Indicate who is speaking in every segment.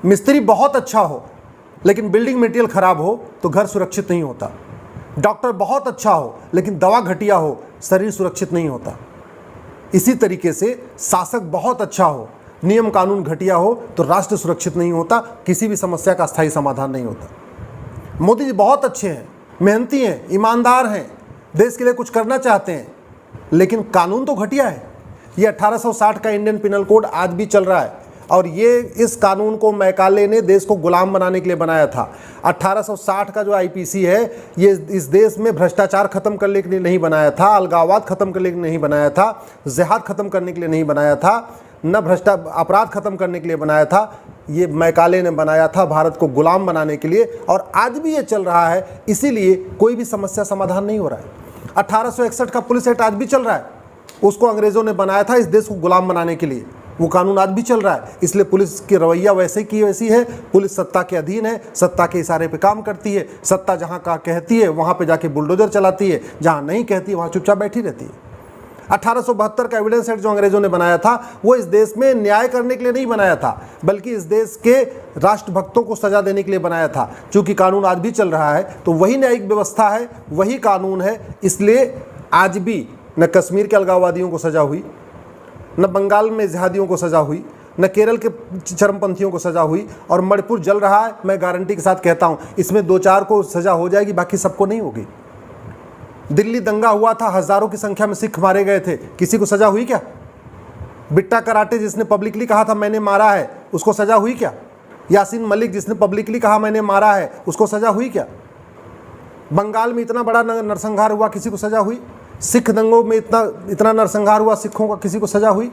Speaker 1: मिस्त्री बहुत अच्छा हो लेकिन बिल्डिंग मटेरियल खराब हो तो घर सुरक्षित नहीं होता। डॉक्टर बहुत अच्छा हो लेकिन दवा घटिया हो, शरीर सुरक्षित नहीं होता। इसी तरीके से शासक बहुत अच्छा हो, नियम कानून घटिया हो तो राष्ट्र सुरक्षित नहीं होता, किसी भी समस्या का स्थायी समाधान नहीं होता। मोदी जी बहुत अच्छे हैं, मेहनती हैं, ईमानदार हैं, देश के लिए कुछ करना चाहते हैं, लेकिन कानून तो घटिया है। ये 1860 का इंडियन पिनल कोड आज भी चल रहा है और ये इस कानून को मैकाले ने देश को गुलाम बनाने के लिए बनाया था। 1860 का जो आईपीसी है ये इस देश में भ्रष्टाचार खत्म करने के लिए नहीं बनाया था, अलगाववाद खत्म करने के लिए नहीं बनाया था, जिहाद खत्म करने के लिए नहीं बनाया था, न अपराध खत्म करने के लिए बनाया था। ये मैकाले ने बनाया था भारत को गुलाम बनाने के लिए और आज भी ये चल रहा है। इसीलिए कोई भी समस्या समाधान नहीं हो रहा है। 1861 का पुलिस एक्ट आज भी चल रहा है, उसको अंग्रेजों ने बनाया था इस देश को गुलाम बनाने के लिए। वो कानून आज भी चल रहा है, इसलिए पुलिस की रवैया वैसे की वैसी है। पुलिस सत्ता के अधीन है, सत्ता के इशारे पे काम करती है, सत्ता जहां का कहती है वहां पे जाके बुलडोजर चलाती है, जहां नहीं कहती है वहां चुपचाप बैठी रहती है। 1872 का एविडेंस एक्ट जो अंग्रेजों ने बनाया था वो इस देश में न्याय करने के लिए नहीं बनाया था, बल्कि इस देश के राष्ट्रभक्तों को सजा देने के लिए बनाया था। चूंकि कानून आज भी चल रहा है तो वही न्यायिक व्यवस्था है, वही कानून है, इसलिए आज भी न कश्मीर के अलगाववादियों को सजा हुई, न बंगाल में जिहादियों को सजा हुई, न केरल के चरमपंथियों को सजा हुई, और मणिपुर जल रहा है। मैं गारंटी के साथ कहता हूं इसमें 2-4 को सजा हो जाएगी, बाकी सबको नहीं होगी। दिल्ली दंगा हुआ था, हजारों की संख्या में सिख मारे गए थे, किसी को सजा हुई क्या? बिट्टा कराटे जिसने पब्लिकली कहा था मैंने मारा है, उसको सजा हुई क्या? यासीन मलिक जिसने पब्लिकली कहा मैंने मारा है, उसको सजा हुई क्या? बंगाल में इतना बड़ा नरसंहार हुआ, किसी को सजा हुई? सिख दंगों में इतना नरसंहार हुआ सिखों का, किसी को सजा हुई?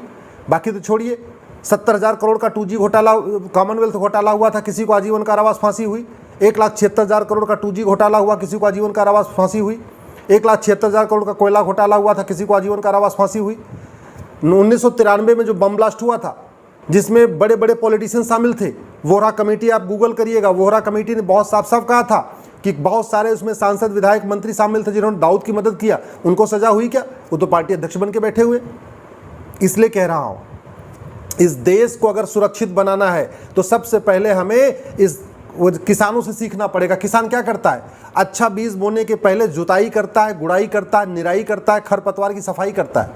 Speaker 1: बाकी तो छोड़िए, 70,000 करोड़ का 2G घोटाला, कॉमनवेल्थ घोटाला हुआ था, किसी को आजीवन कारावास फांसी हुई। 1,76,000 करोड़ का 2G घोटाला हुआ, किसी को आजीवन कारावास फांसी हुई। 1,76,000 करोड़ का कोयला घोटाला हुआ था, किसी को आजीवन कारावास फांसी हुई। 1993 में जो बम ब्लास्ट हुआ था जिसमें बड़े बड़े पॉलिटिशियन शामिल थे, वोहरा कमेटी, आप गूगल करिएगा, वोहरा कमेटी ने बहुत साफ साफ कहा था कि बहुत सारे उसमें सांसद, विधायक, मंत्री शामिल थे जिन्होंने दाऊद की मदद किया, उनको सजा हुई क्या? वो तो पार्टी अध्यक्ष बन के बैठे हुए। इसलिए कह रहा हूं, इस देश को अगर सुरक्षित बनाना है तो सबसे पहले हमें किसानों से सीखना पड़ेगा। किसान क्या करता है? अच्छा बीज बोने के पहले जुताई करता है, गुड़ाई करता है, निराई करता है, खरपतवार की सफाई करता है।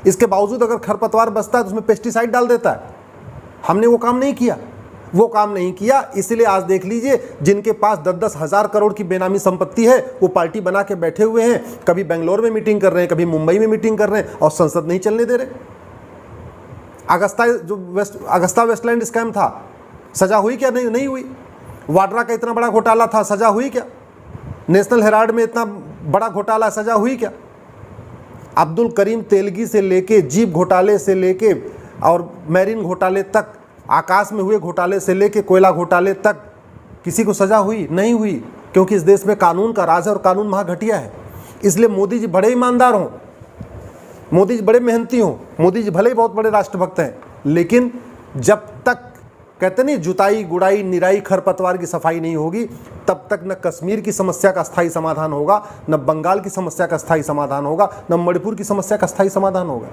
Speaker 1: इसके बावजूद अगर खरपतवार बचता है तो उसमें पेस्टिसाइड डाल देता है। हमने वो काम नहीं किया, इसलिए आज देख लीजिए जिनके पास 10-10 हज़ार करोड़ की बेनामी संपत्ति है वो पार्टी बना के बैठे हुए हैं, कभी बेंगलोर में मीटिंग कर रहे हैं, कभी मुंबई में मीटिंग कर रहे हैं और संसद नहीं चलने दे रहे। अगस्ता वेस्टलैंड स्कैम था, सजा हुई क्या? नहीं हुई। वाड्रा का इतना बड़ा घोटाला था, सजा हुई क्या? नेशनल हेराल्ड में इतना बड़ा घोटाला, सजा हुई क्या? अब्दुल करीम तेलगी से लेके, जीप घोटाले से लेके और मैरीन घोटाले तक, आकाश में हुए घोटाले से लेके कोयला घोटाले तक किसी को सजा हुई? नहीं हुई, क्योंकि इस देश में कानून का राज है और कानून महा घटिया है। इसलिए मोदी जी बड़े ईमानदार हों, मोदी जी बड़े मेहनती हों, मोदी जी भले ही बहुत बड़े राष्ट्रभक्त हैं, लेकिन जब तक कहते नहीं जुताई, गुड़ाई, निराई, खरपतवार की सफाई नहीं होगी तब तक न कश्मीर की समस्या का स्थायी समाधान होगा, न बंगाल की समस्या का स्थायी समाधान होगा, न मणिपुर की समस्या का स्थायी समाधान होगा।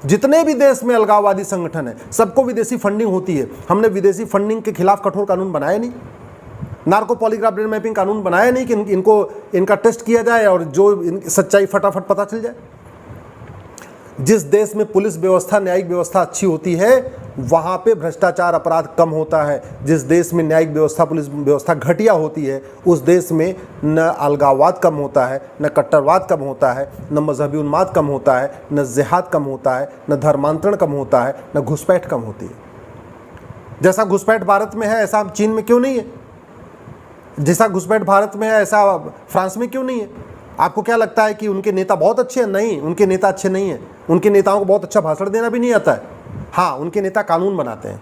Speaker 1: जितने भी देश में अलगाववादी संगठन है सबको विदेशी फंडिंग होती है। हमने विदेशी फंडिंग के खिलाफ कठोर कानून बनाया नहीं, नार्को पॉलीग्राफ ब्रेन मैपिंग कानून बनाया नहीं कि इनका टेस्ट किया जाए और जो सच्चाई फटाफट पता चल जाए। जिस देश में पुलिस व्यवस्था, न्यायिक व्यवस्था अच्छी होती है वहाँ पे भ्रष्टाचार, अपराध कम होता है। जिस देश में न्यायिक व्यवस्था, पुलिस व्यवस्था घटिया होती है उस देश में न अलगाववाद कम होता है, न कट्टरवाद कम होता है, न मजहबी उन्माद कम होता है, न जिहाद कम होता है, न धर्मांतरण कम होता है, न घुसपैठ कम होती है। जैसा घुसपैठ भारत में है ऐसा चीन में क्यों नहीं है? जैसा घुसपैठ भारत में है ऐसा फ्रांस में क्यों नहीं है? आपको क्या लगता है कि उनके नेता बहुत अच्छे हैं? नहीं, उनके नेता अच्छे नहीं हैं। उनके नेताओं को बहुत अच्छा भाषण देना भी नहीं आता है। हाँ, उनके नेता कानून बनाते हैं।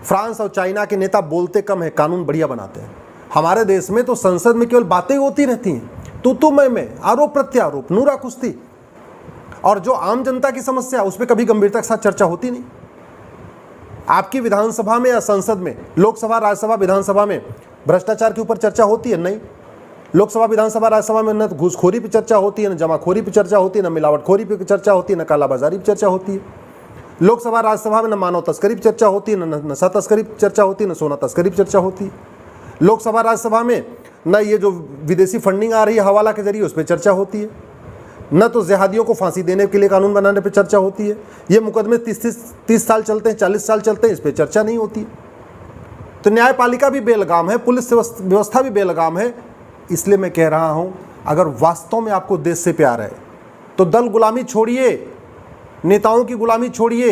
Speaker 1: फ्रांस और चाइना के नेता बोलते कम है, कानून बढ़िया बनाते हैं। हमारे देश में तो संसद में केवल बातें होती रहती हैं, तू मैं, आरोप प्रत्यारोप, नूरा कुश्ती, और जो आम जनता की समस्या उस पर कभी गंभीरता के साथ चर्चा होती नहीं। आपकी विधानसभा में या संसद में, लोकसभा, राज्यसभा, विधानसभा में भ्रष्टाचार के ऊपर चर्चा होती है? नहीं। लोकसभा, विधानसभा, राज्यसभा में न घूसखोरी पर चर्चा होती है, न जमाखोरी पर चर्चा होती है, न मिलावटखोरी पर चर्चा होती है, न कालाबाजारी पर चर्चा होती है। लोकसभा राज्यसभा में न मानव तस्करी पर चर्चा होती है, न नशा तस्करी पर चर्चा होती है, न सोना तस्करी पर चर्चा होती है। लोकसभा राज्यसभा में न ये जो विदेशी फंडिंग आ रही है हवाला के जरिए उस पर चर्चा होती है, न तो जिहादियों को फांसी देने के लिए कानून बनाने पर चर्चा होती है। ये मुकदमे 30 साल चलते हैं, 40 साल चलते हैं, इस पर चर्चा नहीं होती है। तो न्यायपालिका भी बेलगाम है, पुलिस व्यवस्था भी बेलगाम है। इसलिए मैं कह रहा हूँ, अगर वास्तव में आपको देश से प्यार है तो दल गुलामी छोड़िए, नेताओं की गुलामी छोड़िए।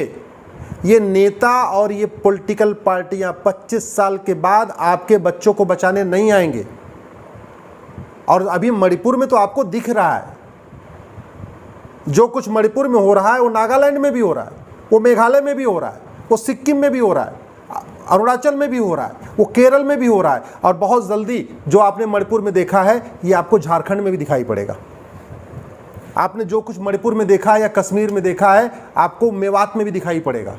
Speaker 1: ये नेता और ये पॉलिटिकल पार्टियां 25 साल के बाद आपके बच्चों को बचाने नहीं आएंगे। और अभी मणिपुर में तो आपको दिख रहा है, जो कुछ मणिपुर में हो रहा है वो नागालैंड में भी हो रहा है, वो मेघालय में भी हो रहा है, वो सिक्किम में भी हो रहा है, अरुणाचल में भी हो रहा है, वो केरल में भी हो रहा है, और बहुत जल्दी जो आपने मणिपुर में देखा है ये आपको झारखंड में भी दिखाई पड़ेगा। आपने जो कुछ मणिपुर में देखा है या कश्मीर में देखा है आपको मेवात में भी दिखाई पड़ेगा।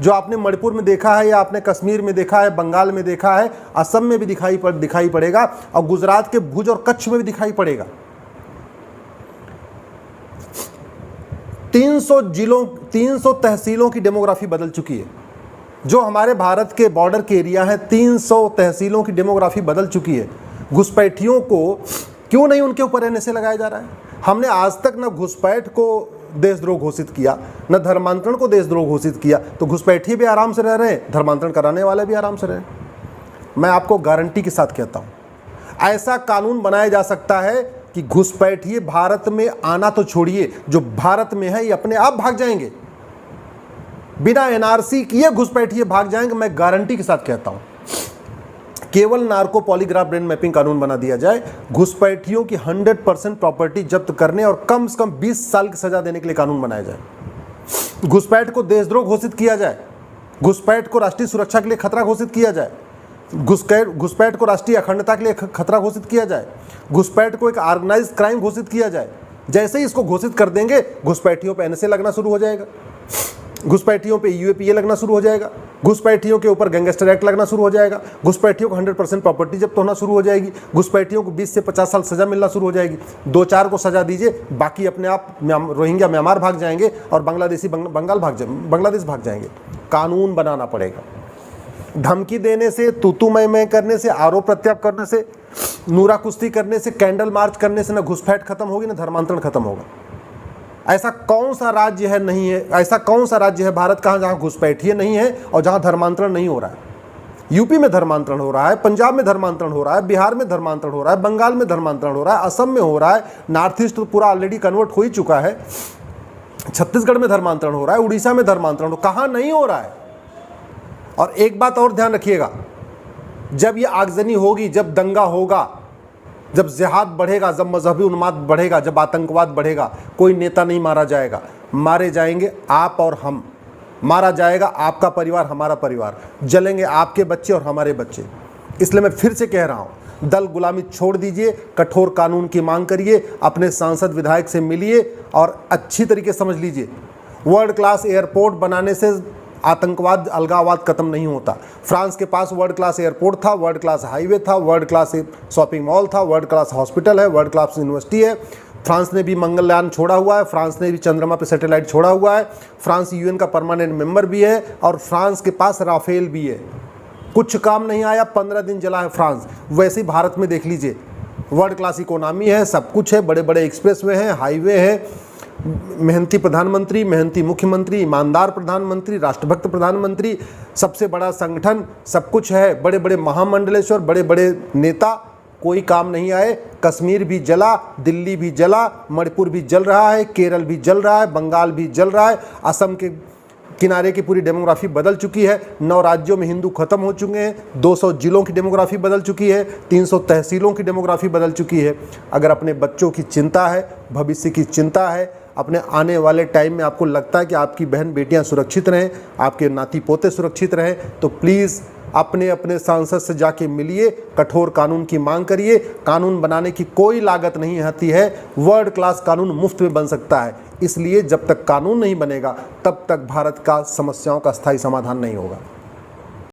Speaker 1: जो आपने मणिपुर में देखा है या आपने कश्मीर में देखा है, बंगाल में देखा है, असम में भी दिखाई पड़ेगा, और गुजरात के भुज और कच्छ में भी दिखाई पड़ेगा। 300 तहसीलों की डेमोग्राफी बदल चुकी है। जो हमारे भारत के बॉर्डर के एरिया हैं, 300 तहसीलों की डेमोग्राफी बदल चुकी है। घुसपैठियों को क्यों नहीं उनके ऊपर एनएसए लगाया जा रहा है? हमने आज तक न घुसपैठ को देशद्रोह घोषित किया, न धर्मांतरण को देशद्रोह घोषित किया। तो घुसपैठी भी आराम से रह रहे हैं, धर्मांतरण कराने वाले भी आराम से रहे। मैं आपको गारंटी के साथ कहता हूँ, ऐसा कानून बनाया जा सकता है कि घुसपैठिए भारत में आना तो छोड़िए, जो भारत में है ये अपने आप भाग जाएंगे। बिना एनआरसी किए घुसपैठिए भाग जाएंगे, मैं गारंटी के साथ कहता हूं। केवल नार्को पॉलीग्राफ ब्रेन मैपिंग कानून बना दिया जाए, घुसपैठियों की 100% प्रॉपर्टी जब्त करने और कम से कम 20 साल की सजा देने के लिए कानून बनाया जाए। घुसपैठ को देशद्रोह घोषित किया जाए, घुसपैठ को राष्ट्रीय सुरक्षा के लिए खतरा घोषित किया जाए, घुसपैठ को राष्ट्रीय अखंडता के लिए खतरा घोषित किया जाए, घुसपैठ को एक ऑर्गेनाइज्ड क्राइम घोषित किया जाए। जैसे ही इसको घोषित कर देंगे, घुसपैठियों पर एनएसए लगना शुरू हो जाएगा, घुसपैठियों पे यूएपीए लगना शुरू हो जाएगा, घुसपैठियों के ऊपर गैंगस्टर एक्ट लगना शुरू हो जाएगा, घुसपैठियों को 100% प्रॉपर्टी जब्त होना शुरू हो जाएगी, घुसपैठियों को 20 से 50 साल सजा मिलना शुरू हो जाएगी। 2-4 को सजा दीजिए, बाकी अपने आप रोहिंग्या म्यांमार भाग जाएंगे और बांग्लादेशी बांग्लादेश भाग जाएंगे। कानून बनाना पड़ेगा। धमकी देने से, तूतू मैं करने से, आरोप प्रत्यारोप करने से, नूरा कुश्ती करने से, कैंडल मार्च करने से न घुसपैठ खत्म होगी न धर्मांतरण खत्म होगा। ऐसा कौन सा राज्य है नहीं है, ऐसा कौन सा राज्य है भारत का जहां घुसपैठिए नहीं है और जहां धर्मांतरण नहीं हो रहा है? यूपी में धर्मांतरण हो रहा है, पंजाब में धर्मांतरण हो रहा है, बिहार में धर्मांतरण हो रहा है, बंगाल में धर्मांतरण हो रहा है, असम में हो रहा है, नॉर्थ ईस्ट तो पूरा ऑलरेडी कन्वर्ट हो ही चुका है, छत्तीसगढ़ में धर्मांतरण हो रहा है, उड़ीसा में धर्मांतरण कहाँ नहीं हो रहा है? और एक बात और ध्यान रखिएगा, जब ये आगजनी होगी, जब दंगा होगा, जब जिहाद बढ़ेगा, जब मजहबी उन्माद बढ़ेगा, जब आतंकवाद बढ़ेगा, कोई नेता नहीं मारा जाएगा, मारे जाएंगे आप और हम, मारा जाएगा आपका परिवार, हमारा परिवार, जलेंगे आपके बच्चे और हमारे बच्चे। इसलिए मैं फिर से कह रहा हूँ, दल गुलामी छोड़ दीजिए, कठोर कानून की मांग करिए, अपने सांसद विधायक से मिलिए और अच्छी तरीके समझ लीजिए, वर्ल्ड क्लास एयरपोर्ट बनाने से आतंकवाद, अलगाववाद खत्म नहीं होता। फ्रांस के पास वर्ल्ड क्लास एयरपोर्ट था, वर्ल्ड क्लास हाईवे था, वर्ल्ड क्लास शॉपिंग मॉल था, वर्ल्ड क्लास हॉस्पिटल है, वर्ल्ड क्लास यूनिवर्सिटी है। फ्रांस ने भी मंगलयान छोड़ा हुआ है, फ्रांस ने भी चंद्रमा पे सैटेलाइट छोड़ा हुआ है, फ्रांस यूएन का परमानेंट मेंबर भी है, और फ्रांस के पास राफेल भी है। कुछ काम नहीं आया, 15 दिन जला है फ्रांस। वैसे ही भारत में देख लीजिए, वर्ल्ड क्लास इकोनॉमी है, सब कुछ है, बड़े बड़े एक्सप्रेसवे हैं, हाईवे है, मेहनती प्रधानमंत्री, मेहनती मुख्यमंत्री, ईमानदार प्रधानमंत्री, राष्ट्रभक्त प्रधानमंत्री, सबसे बड़ा संगठन, सब कुछ है, बड़े बड़े महामंडलेश्वर, बड़े बड़े नेता, कोई काम नहीं आए। कश्मीर भी जला, दिल्ली भी जला, मणिपुर भी जल रहा है, केरल भी जल रहा है, बंगाल भी जल रहा है, असम के किनारे की पूरी डेमोग्राफी बदल चुकी है, 9 राज्यों में हिंदू खत्म हो चुके हैं, 200 जिलों की डेमोग्राफी बदल चुकी है, 300 तहसीलों की डेमोग्राफी बदल चुकी है। अगर अपने बच्चों की चिंता है, भविष्य की चिंता है, अपने आने वाले टाइम में आपको लगता है कि आपकी बहन बेटियां सुरक्षित रहें, आपके नाती पोते सुरक्षित रहें, तो प्लीज़ अपने अपने सांसद से जाके मिलिए, कठोर कानून की मांग करिए। कानून बनाने की कोई लागत नहीं आती है, वर्ल्ड क्लास कानून मुफ्त में बन सकता है। इसलिए जब तक कानून नहीं बनेगा तब तक भारत का समस्याओं का स्थायी समाधान नहीं होगा।